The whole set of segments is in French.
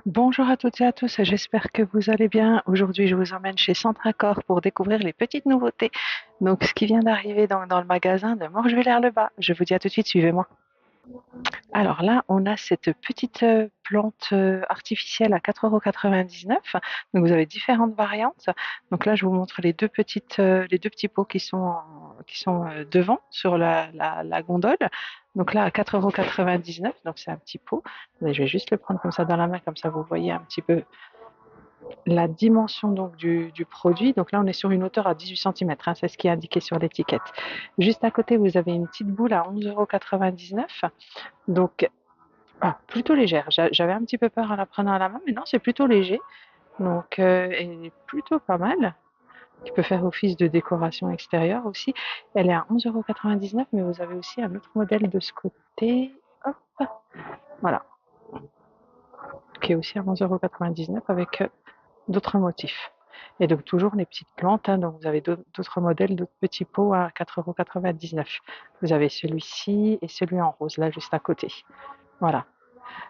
Bonjour à toutes et à tous, j'espère que vous allez bien. Aujourd'hui, je vous emmène chez Centracor pour découvrir les petites nouveautés. Donc, ce qui vient d'arriver dans le magasin de Morgevillers-le-Bas. Je vous dis à tout de suite, suivez-moi. Alors là, on a cette petite plante artificielle à 4,99 €. Donc, vous avez différentes variantes. Donc là, je vous montre les deux petits pots qui sont devant sur la gondole. Donc là, à 4,99 €. Donc, c'est un petit pot. Mais je vais juste le prendre comme ça dans la main, comme ça vous voyez un petit peu la dimension donc du produit. Donc là, on est sur une hauteur à 18 centimètres, hein, c'est ce qui est indiqué sur l'étiquette. Juste à côté, vous avez une petite boule à 11,99 €. Donc, plutôt légère. J'avais un petit peu peur en la prenant à la main, mais non, c'est plutôt léger. Donc, elle est plutôt pas mal. Qui peut faire office de décoration extérieure aussi. Elle est à 11,99 €, mais vous avez aussi un autre modèle de ce côté. Hop, voilà, qui est aussi à 11,99 € avec d'autres motifs. Et donc toujours les petites plantes, hein, donc vous avez d'autres modèles, d'autres petits pots à 4,99 €. Vous avez celui-ci et celui en rose, là juste à côté. Voilà.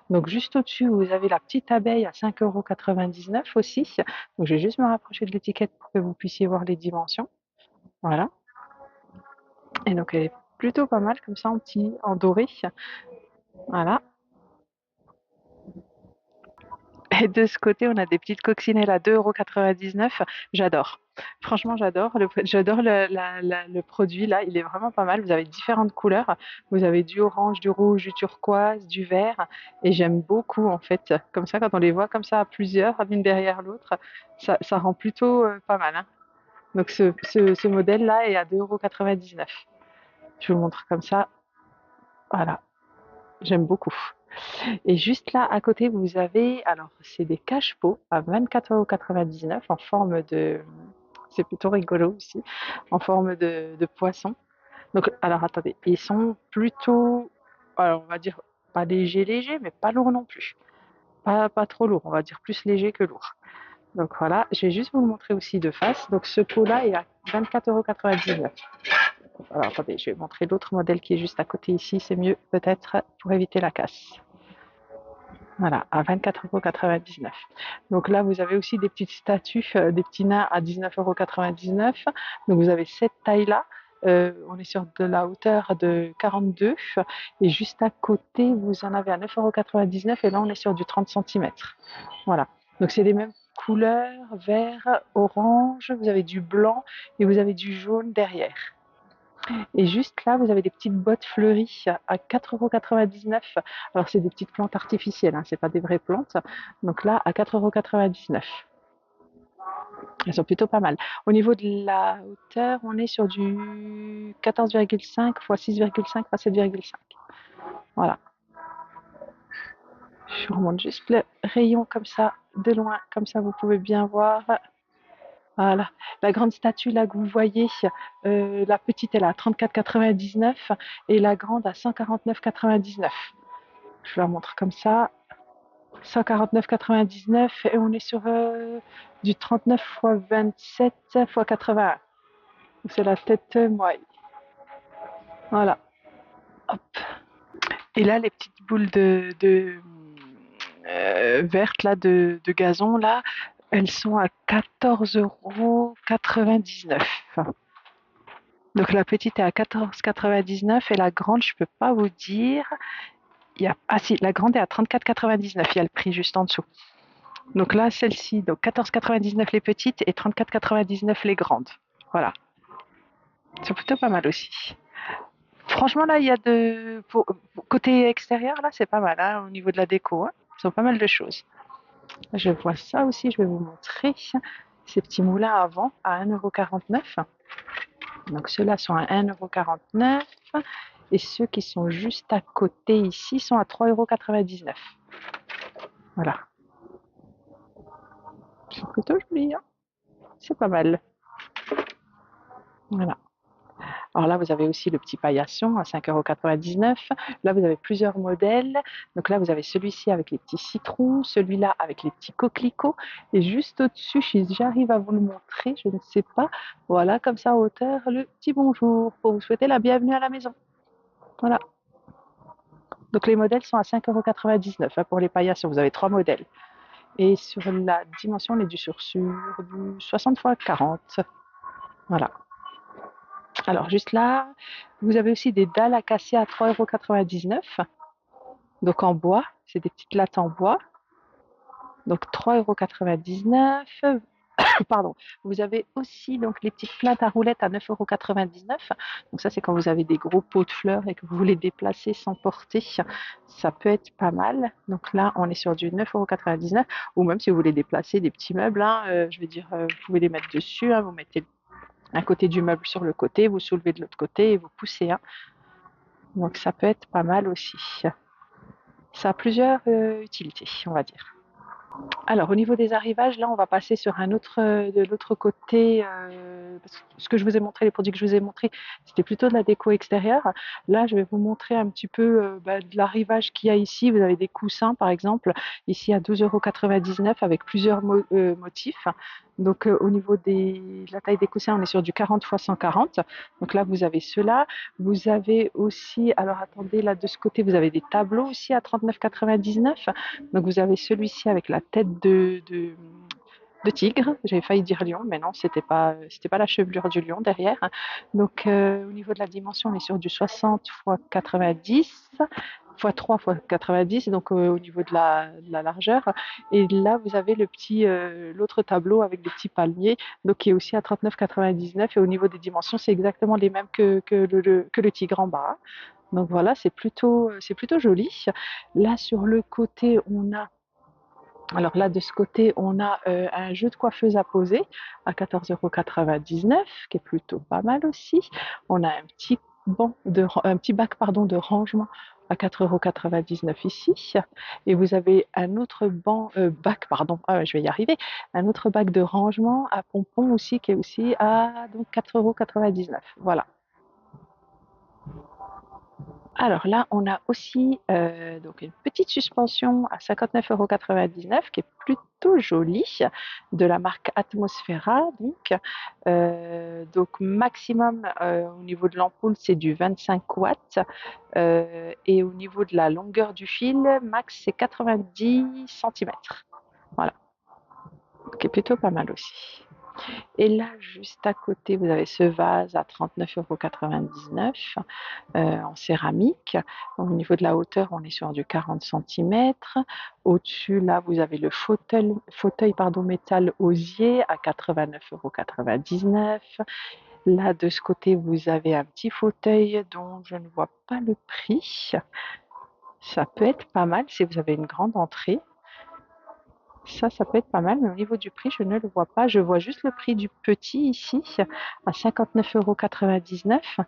Donc juste au-dessus, vous avez la petite abeille à 5,99 € aussi. Donc je vais juste me rapprocher de l'étiquette pour que vous puissiez voir les dimensions. Voilà. Et donc elle est plutôt pas mal comme ça en doré. Voilà. Et de ce côté, on a des petites coccinelles à 2,99 €. J'adore. Franchement, j'adore le produit là. Il est vraiment pas mal. Vous avez différentes couleurs. Vous avez du orange, du rouge, du turquoise, du vert. Et j'aime beaucoup en fait. Comme ça, quand on les voit comme ça à plusieurs, l'une derrière l'autre, ça rend plutôt pas mal, hein. Donc ce modèle-là est à 2,99 €. Je vous le montre comme ça. Voilà. J'aime beaucoup. Et juste là, à côté, vous avez, alors, c'est des cache-pots à 24,99 € en forme de, c'est plutôt rigolo aussi, en forme de poisson. Donc, alors attendez, ils sont plutôt, alors on va dire pas léger, mais pas lourd non plus. Pas trop lourd, on va dire plus léger que lourd. Donc voilà, je vais juste vous le montrer aussi de face. Donc ce pot-là est à 24,99 €. Alors attendez, je vais montrer l'autre modèle qui est juste à côté ici, c'est mieux peut-être pour éviter la casse. Voilà, à 24,99 €. Donc là, vous avez aussi des petites statues, des petits nains à 19,99 €. Donc vous avez cette taille-là. On est sur de la hauteur de 42 et juste à côté, vous en avez à 9,99 € et là, on est sur du 30 centimètres. Voilà. Donc c'est les mêmes couleurs, vert, orange, vous avez du blanc et vous avez du jaune derrière. Et juste là, vous avez des petites bottes fleuries à 4,99 €. Alors, c'est des petites plantes artificielles, hein, c'est pas des vraies plantes. Donc là, à 4,99 €. Elles sont plutôt pas mal. Au niveau de la hauteur, on est sur du 14,5 x 6,5 x 7,5. Voilà. Je vous remonte juste le rayon comme ça, de loin, comme ça vous pouvez bien voir. Voilà. La grande statue là que vous voyez, la petite elle est à 34,99 € et la grande à 149,99 €. Je vous la montre comme ça. 149,99 € et on est sur du 39 x 27 x 81. C'est la tête moelle. Voilà. Hop. Et là, les petites boules vertes là, de gazon là, elles sont à 14,99 €. Donc la petite est à 14,99 € et la grande, je peux pas vous dire. Ah si, la grande est à 34,99 €. Il y a le prix juste en dessous. Donc là, celle-ci, donc 14,99 € les petites et 34,99 € les grandes. Voilà. C'est plutôt pas mal aussi. Franchement, là, il y a côté extérieur, là, c'est pas mal, hein, au niveau de la déco, hein. Ils ont pas mal de choses. Je vois ça aussi, je vais vous montrer. Ces petits moulins à vent à 1,49 €. Donc ceux-là sont à 1,49 € et ceux qui sont juste à côté ici sont à 3,99 €. Voilà. C'est plutôt joli, hein. C'est pas mal. Voilà. Alors là, vous avez aussi le petit paillasson à 5,99 €. Là, vous avez plusieurs modèles. Donc là, vous avez celui-ci avec les petits citrons, celui-là avec les petits coquelicots. Et juste au-dessus, si j'arrive à vous le montrer, je ne sais pas. Voilà, comme ça, en hauteur, le petit bonjour pour vous souhaiter la bienvenue à la maison. Voilà. Donc les modèles sont à 5,99 € hein, pour les paillassons. Vous avez 3 modèles. Et sur la dimension, on est du 60 x 40. Voilà. Alors, juste là, vous avez aussi des dalles à casser à 3,99 €. Donc, en bois, c'est des petites lattes en bois. Donc, 3,99 €. Pardon. Vous avez aussi donc les petites plates à roulettes à 9,99 €. Donc ça, c'est quand vous avez des gros pots de fleurs et que vous voulez déplacer sans porter. Ça peut être pas mal. Donc là, on est sur du 9,99 €. Ou même si vous voulez déplacer des petits meubles, hein, je veux dire, vous pouvez les mettre dessus. Hein, vous mettez un côté du meuble sur le côté, vous soulevez de l'autre côté et vous poussez. Hein. Donc ça peut être pas mal aussi. Ça a plusieurs utilités, on va dire. Alors, au niveau des arrivages, là, on va passer sur de l'autre côté. Parce que ce que je vous ai montré, les produits que je vous ai montrés, c'était plutôt de la déco extérieure. Là, je vais vous montrer un petit peu de l'arrivage qu'il y a ici. Vous avez des coussins, par exemple, ici à 12,99 € avec plusieurs motifs. Donc, au niveau de la taille des coussins, on est sur du 40 x 140. Donc là, vous avez ceux-là. Vous avez aussi, alors attendez, là de ce côté, vous avez des tableaux aussi à 39,99 €. Donc vous avez celui-ci avec la tête de tigre. J'avais failli dire lion, mais non, c'était pas la chevelure du lion derrière. Donc au niveau de la dimension, on est sur du 60 x 90 x 3 x 90, donc au niveau de la largeur. Et là, vous avez l'autre tableau avec des petits palmiers, donc qui est aussi à 39,99. Et au niveau des dimensions, c'est exactement les mêmes que le tigre en bas. Donc voilà, c'est plutôt joli. Là, sur le côté, alors là, de ce côté, on a un jeu de coiffeuse à poser à 14,99 €, qui est plutôt pas mal aussi. On a un petit bac pardon, de rangement à 4,99 € ici. Et vous avez un autre bac, pardon, je vais y arriver, un autre bac de rangement à pompons aussi, qui est aussi à donc 4,99 €. Voilà. Alors là, on a aussi donc une petite suspension à 59,99 € qui est plutôt jolie, de la marque Atmosfera. Donc maximum au niveau de l'ampoule, c'est du 25 watts. Et au niveau de la longueur du fil, max, c'est 90 centimètres. Voilà, qui est plutôt pas mal aussi. Et là, juste à côté, vous avez ce vase à 39,99 € en céramique. Au niveau de la hauteur, on est sur du 40 centimètres. Au-dessus, là, vous avez le fauteuil métal osier à 89,99 €. Là, de ce côté, vous avez un petit fauteuil dont je ne vois pas le prix. Ça peut être pas mal si vous avez une grande entrée. Ça peut être pas mal, mais au niveau du prix, je ne le vois pas. Je vois juste le prix du petit ici, à 59,99 €.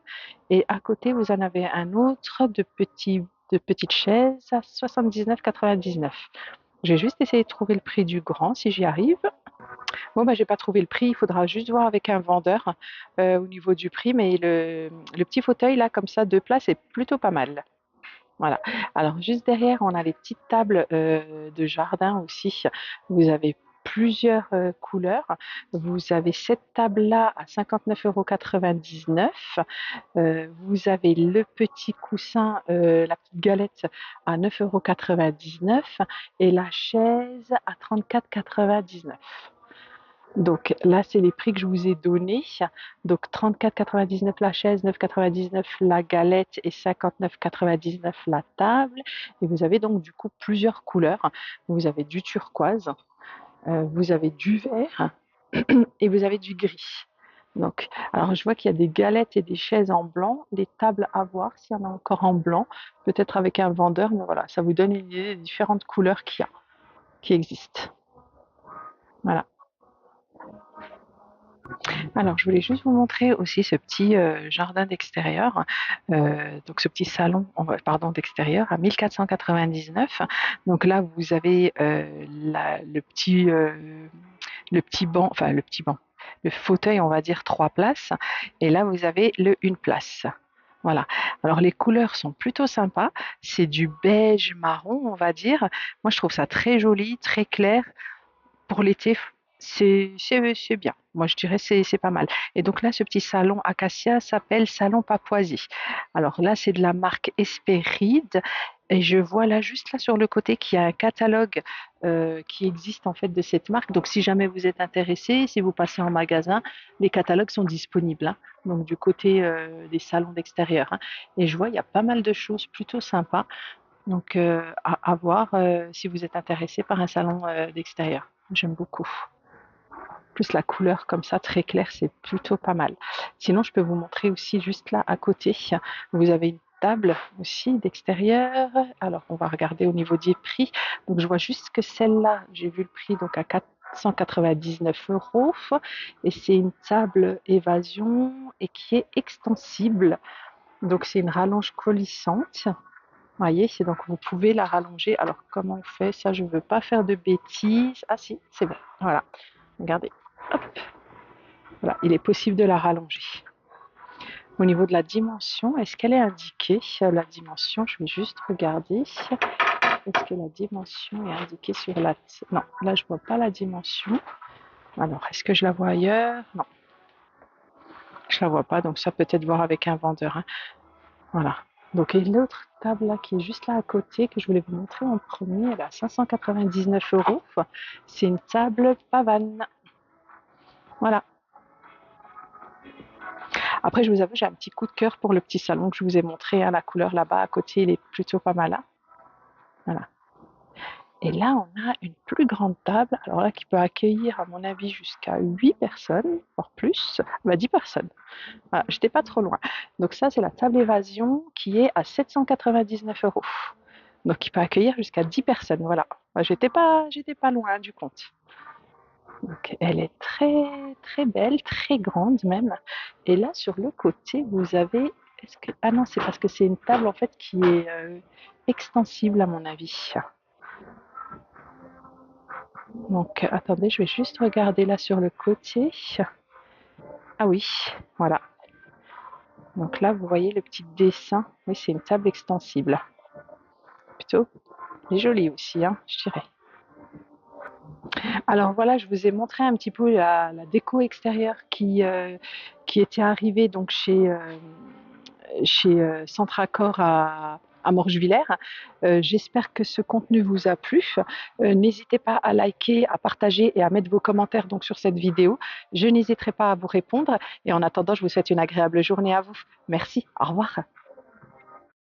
Et à côté, vous en avez un autre de petites chaises à 79,99 €. J'ai juste essayé de trouver le prix du grand, si j'y arrive. Bon, bah, j'ai pas trouvé le prix. Il faudra juste voir avec un vendeur au niveau du prix. Mais le petit fauteuil, là, comme ça, 2 places, est plutôt pas mal. Voilà. Alors juste derrière, on a les petites tables de jardin aussi. Vous avez plusieurs couleurs. Vous avez cette table-là à 59,99 €. Vous avez le petit coussin, la petite galette à 9,99 € et la chaise à 34,99 €. Donc là, c'est les prix que je vous ai donnés. Donc 34,99 € la chaise, 9,99 € la galette et 59,99 € la table. Et vous avez donc du coup plusieurs couleurs. Vous avez du turquoise, vous avez du vert et vous avez du gris. Donc, alors je vois qu'il y a des galettes et des chaises en blanc, des tables à voir s'il y en a encore en blanc, peut-être avec un vendeur, mais voilà, ça vous donne une idée des différentes couleurs qui existent. Voilà. Alors, je voulais juste vous montrer aussi ce petit jardin d'extérieur, donc ce petit salon, d'extérieur à 1499. Donc là, vous avez le petit banc, enfin le petit banc, le fauteuil, on va dire 3 places, et là vous avez le une place. Voilà. Alors les couleurs sont plutôt sympas. C'est du beige marron, on va dire. Moi, je trouve ça très joli, très clair. Pour l'été, C'est bien. Moi, je dirais c'est pas mal. Et donc là, ce petit salon Acacia s'appelle Salon Papouasie. Alors là, c'est de la marque Hespéride. Et je vois là, juste là sur le côté, qu'il y a un catalogue qui existe en fait de cette marque. Donc si jamais vous êtes intéressé, si vous passez en magasin, les catalogues sont disponibles, hein. Donc du côté des salons d'extérieur, hein. Et je vois, il y a pas mal de choses plutôt sympas. Donc à voir si vous êtes intéressé par un salon d'extérieur. J'aime beaucoup. Plus la couleur comme ça, très claire, c'est plutôt pas mal. Sinon, je peux vous montrer aussi juste là à côté. Vous avez une table aussi d'extérieur. Alors, on va regarder au niveau des prix. Donc, je vois juste que celle-là, j'ai vu le prix donc à 499 euros. Et c'est une table évasion et qui est extensible. Donc, c'est une rallonge coulissante. Vous voyez, c'est donc vous pouvez la rallonger. Alors, comment on fait ça? Je ne veux pas faire de bêtises. Ah si, c'est bon. Voilà. Regardez. Hop. Voilà, il est possible de la rallonger. Au niveau de la dimension, est-ce qu'elle est indiquée? La dimension, je vais juste regarder. Est-ce que la dimension est indiquée sur la... Non, là, je ne vois pas la dimension. Alors, est-ce que je la vois ailleurs? Non, je ne la vois pas, donc ça peut-être voir avec un vendeur, hein. Voilà. Donc, et l'autre table là, qui est juste là à côté, que je voulais vous montrer en premier, elle est à 599 euros. C'est une table pavane. Voilà. Après, je vous avoue, j'ai un petit coup de cœur pour le petit salon que je vous ai montré, hein, la couleur là-bas à côté, il est plutôt pas mal, hein. Voilà. Et là, on a une plus grande table, alors là, qui peut accueillir, à mon avis, jusqu'à 8 personnes, voire plus, bah 10 personnes. Voilà, j'étais pas trop loin. Donc ça, c'est la table évasion qui est à 799 euros. Donc qui peut accueillir jusqu'à 10 personnes, voilà. J'étais pas loin du compte. Donc elle est très très belle, très grande même. Et là sur le côté, vous avez ah non, c'est parce que c'est une table en fait qui est extensible à mon avis. Donc attendez, je vais juste regarder là sur le côté. Ah oui, voilà. Donc là, vous voyez le petit dessin. Oui, c'est une table extensible. Plutôt jolie aussi, hein, je dirais. Alors voilà, je vous ai montré un petit peu la déco extérieure qui était arrivée donc chez Centracor à Morgevillers. J'espère que ce contenu vous a plu. N'hésitez pas à liker, à partager et à mettre vos commentaires donc sur cette vidéo. Je n'hésiterai pas à vous répondre. Et en attendant, je vous souhaite une agréable journée à vous. Merci. Au revoir.